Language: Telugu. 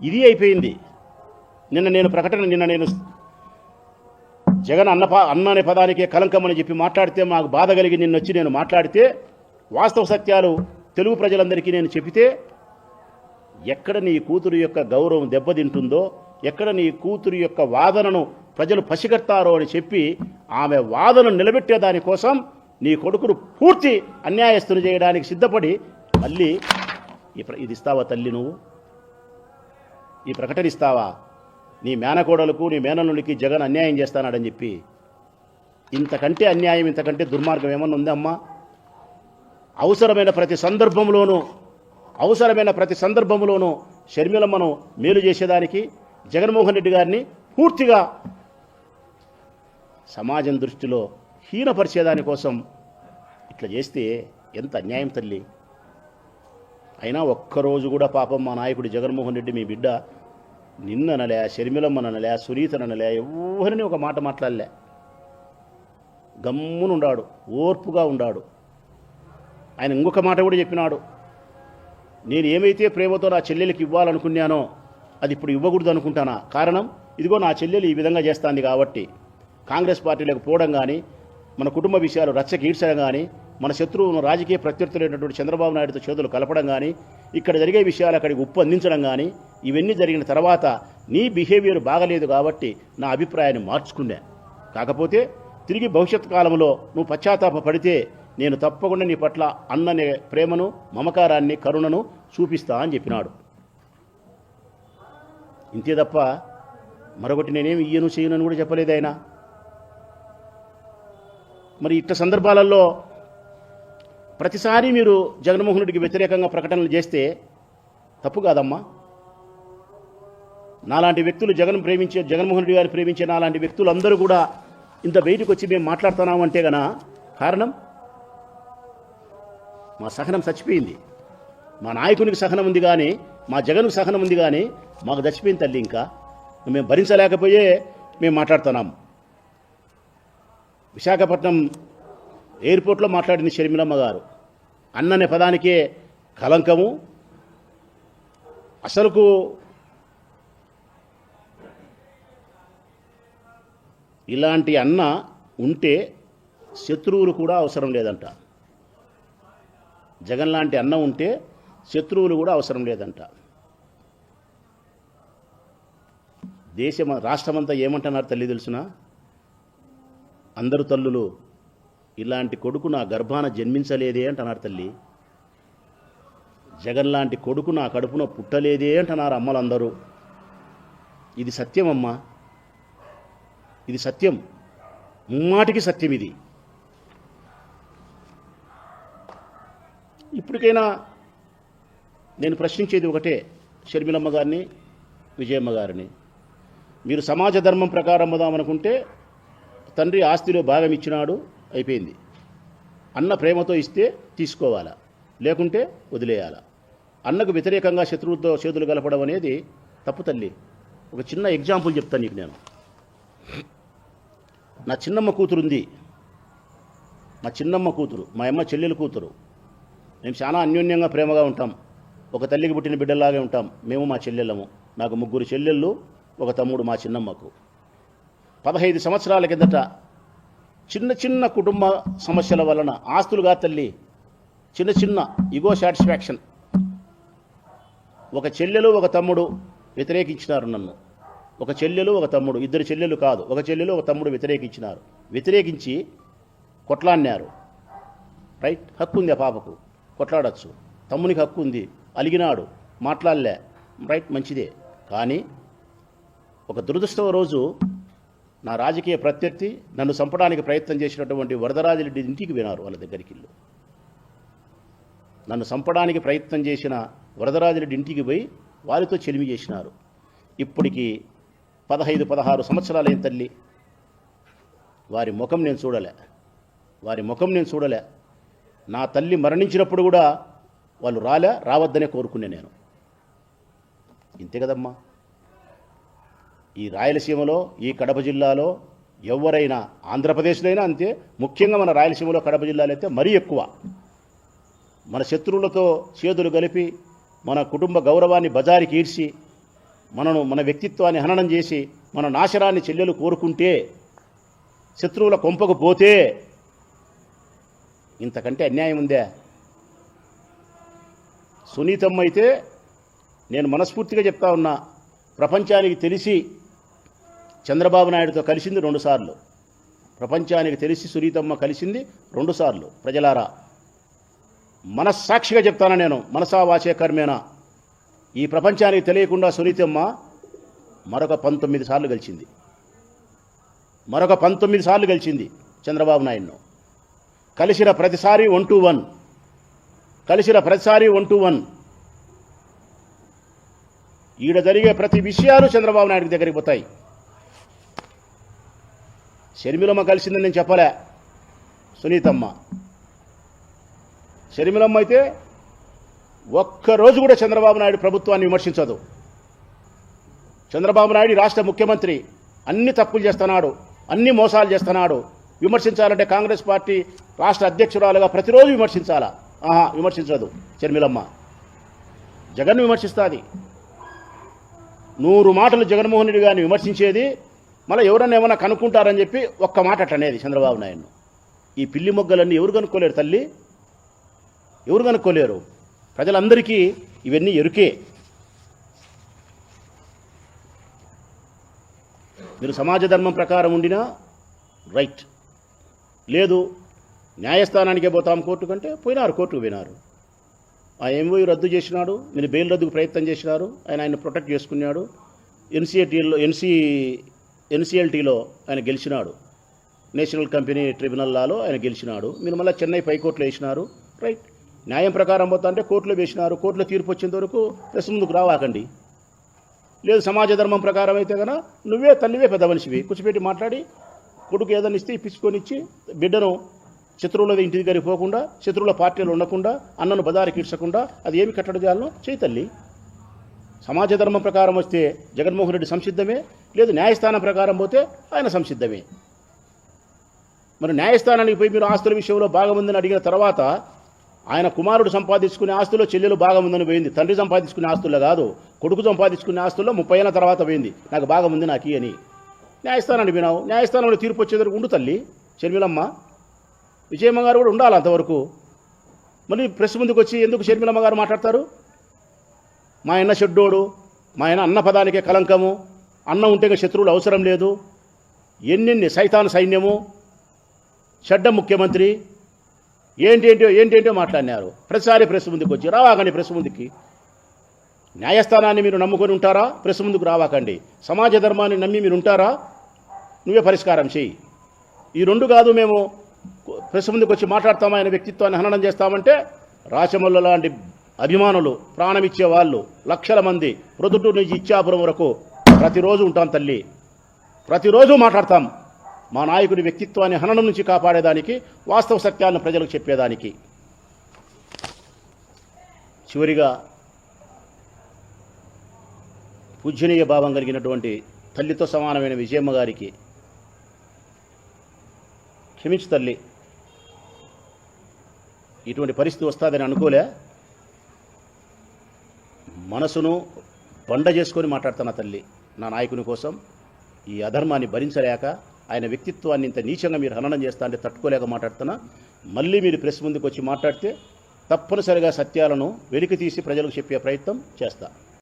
ఇది అయిపోయింది. నిన్న నేను జగన్ అన్న అనే పదానికే కలంకమని చెప్పి మాట్లాడితే మాకు బాధ కలిగి నిన్నొచ్చి నేను మాట్లాడితే వాస్తవ సత్యాలు తెలుగు ప్రజలందరికీ నేను చెబితే ఎక్కడ నీ కూతురు యొక్క గౌరవం దెబ్బతింటుందో, ఎక్కడ నీ కూతురు యొక్క వాదనను ప్రజలు పసిగట్టారో అని చెప్పి ఆమె వాదనను నిలబెట్టే దానికోసం నీ కొడుకును పూర్తి అన్యాయస్తులు చేయడానికి సిద్ధపడి మళ్ళీ ఇది ఇస్తావా తల్లి? నువ్వు ఈ ప్రకటన ఇస్తావా? నీ మేనకోడలకు నీ మేనల్లునికి జగన్ అన్యాయం చేస్తానాడని చెప్పి. ఇంతకంటే అన్యాయం, ఇంతకంటే దుర్మార్గం ఏమన్నా ఉందమ్మా? అవసరమైన ప్రతి సందర్భంలోనూ షర్మిలమ్మను మేలు చేసేదానికి జగన్మోహన్ రెడ్డి గారిని పూర్తిగా సమాజం దృష్టిలో హీనపరిచేదానికోసం ఇట్లా చేస్తే ఎంత అన్యాయం తల్లి. అయినా ఒక్కరోజు కూడా పాపం మా నాయకుడు జగన్మోహన్ రెడ్డి మీ బిడ్డ నిన్ననలే, షర్మిలమ్మనలే, సునీతనలే, ఎవరిని ఒక మాట మాట్లాడలే. గమ్మునుండాడు, ఓర్పుగా ఉండాడు. ఆయన ఇంకొక మాట కూడా చెప్పినాడు, నేను ఏమైతే ప్రేమతో నా చెల్లెలకి ఇవ్వాలనుకున్నానో అది ఇప్పుడు ఇవ్వకూడదు అనుకుంటానా. కారణం ఇదిగో నా చెల్లెలు ఈ విధంగా చేస్తాంది కాబట్టి. కాంగ్రెస్ పార్టీలకు పోవడం కానీ, మన కుటుంబ విషయాలు రచ్చకి ఈడ్చడం కానీ, మన శత్రువును రాజకీయ ప్రత్యర్థులైనటువంటి చంద్రబాబు నాయుడుతో చేతులు కలపడం కానీ, ఇక్కడ జరిగే విషయాలు అక్కడికి ఉప్పు అందించడం కానీ, ఇవన్నీ జరిగిన తర్వాత నీ బిహేవియర్ బాగలేదు కాబట్టి నా అభిప్రాయాన్ని మార్చుకున్నా. కాకపోతే తిరిగి భవిష్యత్ కాలంలో నువ్వు పశ్చాత్తాప పడితే నేను తప్పకుండా నీ పట్ల అన్ననే ప్రేమను, మమకారాన్ని, కరుణను చూపిస్తా అని చెప్పినాడు. ఇంతే తప్ప మరొకటి నేనేమి ఇయ్యను చేయను అని కూడా చెప్పలేదు ఆయన. మరి ఇట్ట సందర్భాలలో ప్రతిసారి మీరు జగన్మోహన్ రెడ్డికి వ్యతిరేకంగా ప్రకటనలు చేస్తే తప్పు కాదమ్మా. నాలాంటి వ్యక్తులు జగన్మోహన్ రెడ్డి గారిని ప్రేమించే నాలాంటి వ్యక్తులు అందరూ కూడా ఇంత బయటకు వచ్చి మేము మాట్లాడుతున్నామంటే గన కారణం మా సహనం చచ్చిపోయింది. మా నాయకునికి సహనం ఉంది కానీ, మా జగన్కు సహనం ఉంది కానీ మాకు చచ్చిపోయింది తల్లి. ఇంకా మేము భరించలేకపోయే మేము మాట్లాడుతున్నాం. విశాఖపట్నం ఎయిర్పోర్ట్లో మాట్లాడింది షర్మిలమ్మ గారు. అన్ననే పదానికే కలంకము. అసలుకు ఇలాంటి అన్న ఉంటే శత్రువులు కూడా అవసరం లేదంట. జగన్ లాంటి అన్న ఉంటే శత్రువులు కూడా అవసరం లేదంట. రాష్ట్రమంతా ఏమంటున్నారు తల్లి తెలుసునా? అందరు తల్లులు ఇలాంటి కొడుకు నా గర్భాన జన్మించలేదే అంటున్నారు తల్లి. జగన్ లాంటి కొడుకు నా కడుపున పుట్టలేదే అంటున్నారు అమ్మలందరూ. ఇది సత్యమమ్మా, ఇది సత్యం, ముమ్మాటికి సత్యం ఇది. ఇప్పటికైనా నేను ప్రశ్నించేది ఒకటే, షర్మిలమ్మ గారిని, విజయమ్మ గారిని, మీరు సమాజ ధర్మం ప్రకారం అమ్ముదామనుకుంటే తండ్రి ఆస్తిలో భాగం ఇచ్చినాడు, అయిపోయింది. అన్న ప్రేమతో ఇస్తే తీసుకోవాలా, లేకుంటే వదిలేయాలా. అన్నకు వ్యతిరేకంగా శత్రువులతో చేతులు కలపడం అనేది తప్పు తల్లి. ఒక చిన్న ఎగ్జాంపుల్ చెప్తాను నీకు నేను. నా చిన్నమ్మ కూతురు ఉంది. మా చిన్నమ్మ కూతురు, మా అమ్మ చెల్లెలు కూతురు. మేము చాలా అన్యోన్యంగా ప్రేమగా ఉంటాం. ఒక తల్లికి పుట్టిన బిడ్డలాగే ఉంటాం మేము, మా చెల్లెళ్ళము. నాకు 3 చెల్లెళ్ళు, ఒక తమ్ముడు మా చిన్నమ్మకు. 15 సంవత్సరాల కిందట చిన్న చిన్న కుటుంబ సమస్యల వలన ఆస్తులుగా తల్లి, చిన్న చిన్న ఇగో సాటిస్ఫాక్షన్, ఒక చెల్లెలు ఒక తమ్ముడు వ్యతిరేకించినారు నన్ను. ఒక చెల్లెలు ఒక తమ్ముడు, 2 చెల్లెలు కాదు, ఒక చెల్లెలు ఒక తమ్ముడు వ్యతిరేకించినారు. వ్యతిరేకించి కొట్లాడినారు. రైట్, హక్కు ఉంది ఆ పాపకు, కొట్లాడచ్చు. తమ్మునికి హక్కు ఉంది, అలిగినాడు, మాట్లాడలే, రైట్, మంచిదే. కానీ ఒక దురదృష్టవ రోజు నా రాజకీయ ప్రత్యర్థి నన్ను చంపడానికి ప్రయత్నం చేసినటువంటి వరదరాజిరెడ్డి ఇంటికి వినారు. వాళ్ళ దగ్గరికి నన్ను చంపడానికి ప్రయత్నం చేసిన వరదరాజిరెడ్డి ఇంటికి పోయి వారితో చెలిమి చేసినారు. ఇప్పటికి 15-16 సంవత్సరాలైన తల్లి. వారి ముఖం నేను చూడలే. నా తల్లి మరణించినప్పుడు కూడా వాళ్ళు రావద్దనే కోరుకునే నేను. ఇంతే కదమ్మా. ఈ రాయలసీమలో, ఈ కడప జిల్లాలో ఎవరైనా, ఆంధ్రప్రదేశ్లో అయినా అంతే, ముఖ్యంగా మన రాయలసీమలో కడప జిల్లాలో అయితే మరీ ఎక్కువ. మన శత్రువులతో చేతులు కలిపి మన కుటుంబ గౌరవాన్ని బజారికి ఈడ్చి మన వ్యక్తిత్వాన్ని హననం చేసి మన నాశనాన్ని చెల్లెలు కోరుకుంటే, శత్రువుల కొంపకు పోతే ఇంతకంటే అన్యాయం ఉందా? సునీతమ్మ అయితే నేను మనస్ఫూర్తిగా చెప్తా ఉన్నా, ప్రపంచానికి తెలిసి చంద్రబాబు నాయుడుతో కలిసింది 2 సార్లు. ప్రపంచానికి తెలిసి సునీతమ్మ కలిసింది 2 సార్లు. ప్రజలారా, మనస్సాక్షిగా చెప్తాను నేను, మనసా వాచే కర్మేనా, ఈ ప్రపంచానికి తెలియకుండా సునీతమ్మ మరొక 19 సార్లు గెలిచింది. మరొక 19 సార్లు గెలిచింది చంద్రబాబు నాయుడును. కలిసిన ప్రతిసారి 1-1, కలిసిన ప్రతిసారి 1-1. ఈడ జరిగే ప్రతి విషయాలు చంద్రబాబు నాయుడు దగ్గరికి పోతాయి. షర్మిలమ్మ కలిసిందని నేను చెప్పలే, సునీతమ్మ. షర్మిలమ్మ అయితే ఒక్కరోజు కూడా చంద్రబాబు నాయుడు ప్రభుత్వాన్ని విమర్శించదు. చంద్రబాబు నాయుడు రాష్ట్ర ముఖ్యమంత్రి, అన్ని తప్పులు చేస్తున్నాడు, అన్ని మోసాలు చేస్తున్నాడు. విమర్శించాలంటే కాంగ్రెస్ పార్టీ రాష్ట్ర అధ్యక్షురాలుగా ప్రతిరోజు విమర్శించాలా? విమర్శించదు షర్మిలమ్మ. జగన్ విమర్శిస్తుంది. 100 మాటలు జగన్మోహన్ రెడ్డి గారిని విమర్శించేది, మళ్ళీ ఎవరన్నా ఏమన్నా కనుక్కుంటారని చెప్పి ఒక్క మాట అట్లనేది చంద్రబాబు నాయుడును. ఈ పిల్లి మొగ్గలన్నీ ఎవరు కనుక్కోలేరు తల్లి, ఎవరు కనుక్కోలేరు. ప్రజలందరికీ ఇవన్నీ ఎరుకే. మీరు సమాజ ధర్మం ప్రకారం ఉండినా రైట్, లేదు న్యాయస్థానానికే పోతాం కోర్టు కంటే పోయినారు, కోర్టుకు పోయినారు. ఆ ఎంఓయూ రద్దు చేసినాడు, మీరు బెయిల్ రద్దుకు ప్రయత్నం చేసినారు, ఆయన ప్రొటెక్ట్ చేసుకున్నాడు. ఎన్సీఎల్టీలో ఆయన గెలిచినాడు, నేషనల్ కంపెనీ ట్రిబ్యునల్ లాలో ఆయన గెలిచినాడు. మీరు మళ్ళీ చెన్నై పైకోర్టులో వేసినారు, రైట్. న్యాయం ప్రకారం పోతా అంటే కోర్టులో వేసినారు, కోర్టులో తీర్పు వచ్చేంత వరకు ప్రెస్ ముందుకు రావాకండి. లేదు సమాజ ధర్మం ప్రకారం అయితే కనుక నువ్వే తల్లివే పెద్ద మనిషివి, కూర్చోపెట్టి మాట్లాడి కొడుకు ఏదైనా ఇస్తే ఇప్పించుకొని ఇచ్చి బిడ్డను శత్రువుల ఇంటి దగ్గరికి పోకుండా, శత్రువుల పార్టీలు ఉండకుండా, అన్నను బదారికి ఇడ్చకుండా అది ఏమి కట్టడి చేయాలనో చేయి తల్లి. సమాజ ధర్మం ప్రకారం వస్తే జగన్మోహన్ రెడ్డి సంసిద్ధమే, లేదు న్యాయస్థానం ప్రకారం పోతే ఆయన సంసిద్ధమే. మరి న్యాయస్థానానికి పోయి మీరు ఆస్తుల విషయంలో భాగముందని అడిగిన తర్వాత ఆయన కుమారుడు సంపాదించుకునే ఆస్తుల్లో చెల్లెలు భాగముందని పోయింది. తండ్రి సంపాదించుకునే ఆస్తుల్లో కాదు, కొడుకు సంపాదించుకునే ఆస్తుల్లో 30 ఏళ్ళ తర్వాత పోయింది, నాకు భాగముంది నాకు అని. న్యాయస్థానాన్ని వినావు, న్యాయస్థానంలో తీర్పు వచ్చేందుకు ఉండు తల్లి షర్మిలమ్మ. విజయమ్మ గారు కూడా ఉండాలి అంతవరకు. మరి ప్రెస్ ముందుకు వచ్చి ఎందుకు షర్మిలమ్మ గారు మాట్లాడతారు? మా అన్న షెడ్డోడు, మా ఆయన అన్న పదానికే కలంకము, అన్న ఉంటే శత్రువులు అవసరం లేదు, ఎన్నెన్ని సైతాన్ సైన్యము, షడ్డ ముఖ్యమంత్రి, ఏంటేంటో మాట్లాడినారు. ప్రతిసారి ప్రెస్ ముందుకు వచ్చి రావాకండి. ప్రెస్ ముందుకి న్యాయస్థానాన్ని మీరు నమ్ముకొని ఉంటారా? ప్రెస్ ముందుకు రావాకండి. సమాజ ధర్మాన్ని నమ్మి మీరు ఉంటారా? నువ్వే పరిష్కారం చేయి. ఈ 2 కాదు మేము ప్రెస్ ముందుకు వచ్చి మాట్లాడతామా, ఆయన వ్యక్తిత్వాన్ని హననం చేస్తామంటే రాచమల్ల లాంటి అభిమానులు, ప్రాణమిచ్చే వాళ్ళు లక్షల మంది ప్రొద్దుటూరు నుంచి ఇచ్చాపురం వరకు ప్రతిరోజు ఉంటాం తల్లి, ప్రతిరోజు మాట్లాడతాం. మా నాయకుడి వ్యక్తిత్వాన్ని హననం నుంచి కాపాడేదానికి, వాస్తవ సత్యాలను ప్రజలకు చెప్పేదానికి. చివరిగా పూజనీయ భావం కలిగినటువంటి తల్లితో సమానమైన విజయమ్మ గారికి క్షమించు తల్లి, ఇటువంటి పరిస్థితి వస్తుందని అనుకోలే. మనసును బండ చేసుకొని మాట్లాడుతున్నా తల్లి, నా నాయకుని కోసం. ఈ అధర్మాన్ని భరించలేక, ఆయన వ్యక్తిత్వాన్ని ఇంత నీచంగా మీరు హననం చేస్తా అంటే తట్టుకోలేక మాట్లాడుతున్నా. మళ్ళీ మీరు ప్రెస్ ముందుకు వచ్చి మాట్లాడితే తప్పనిసరిగా సత్యాలను వెలికి తీసి ప్రజలకు చెప్పే ప్రయత్నం చేస్తా.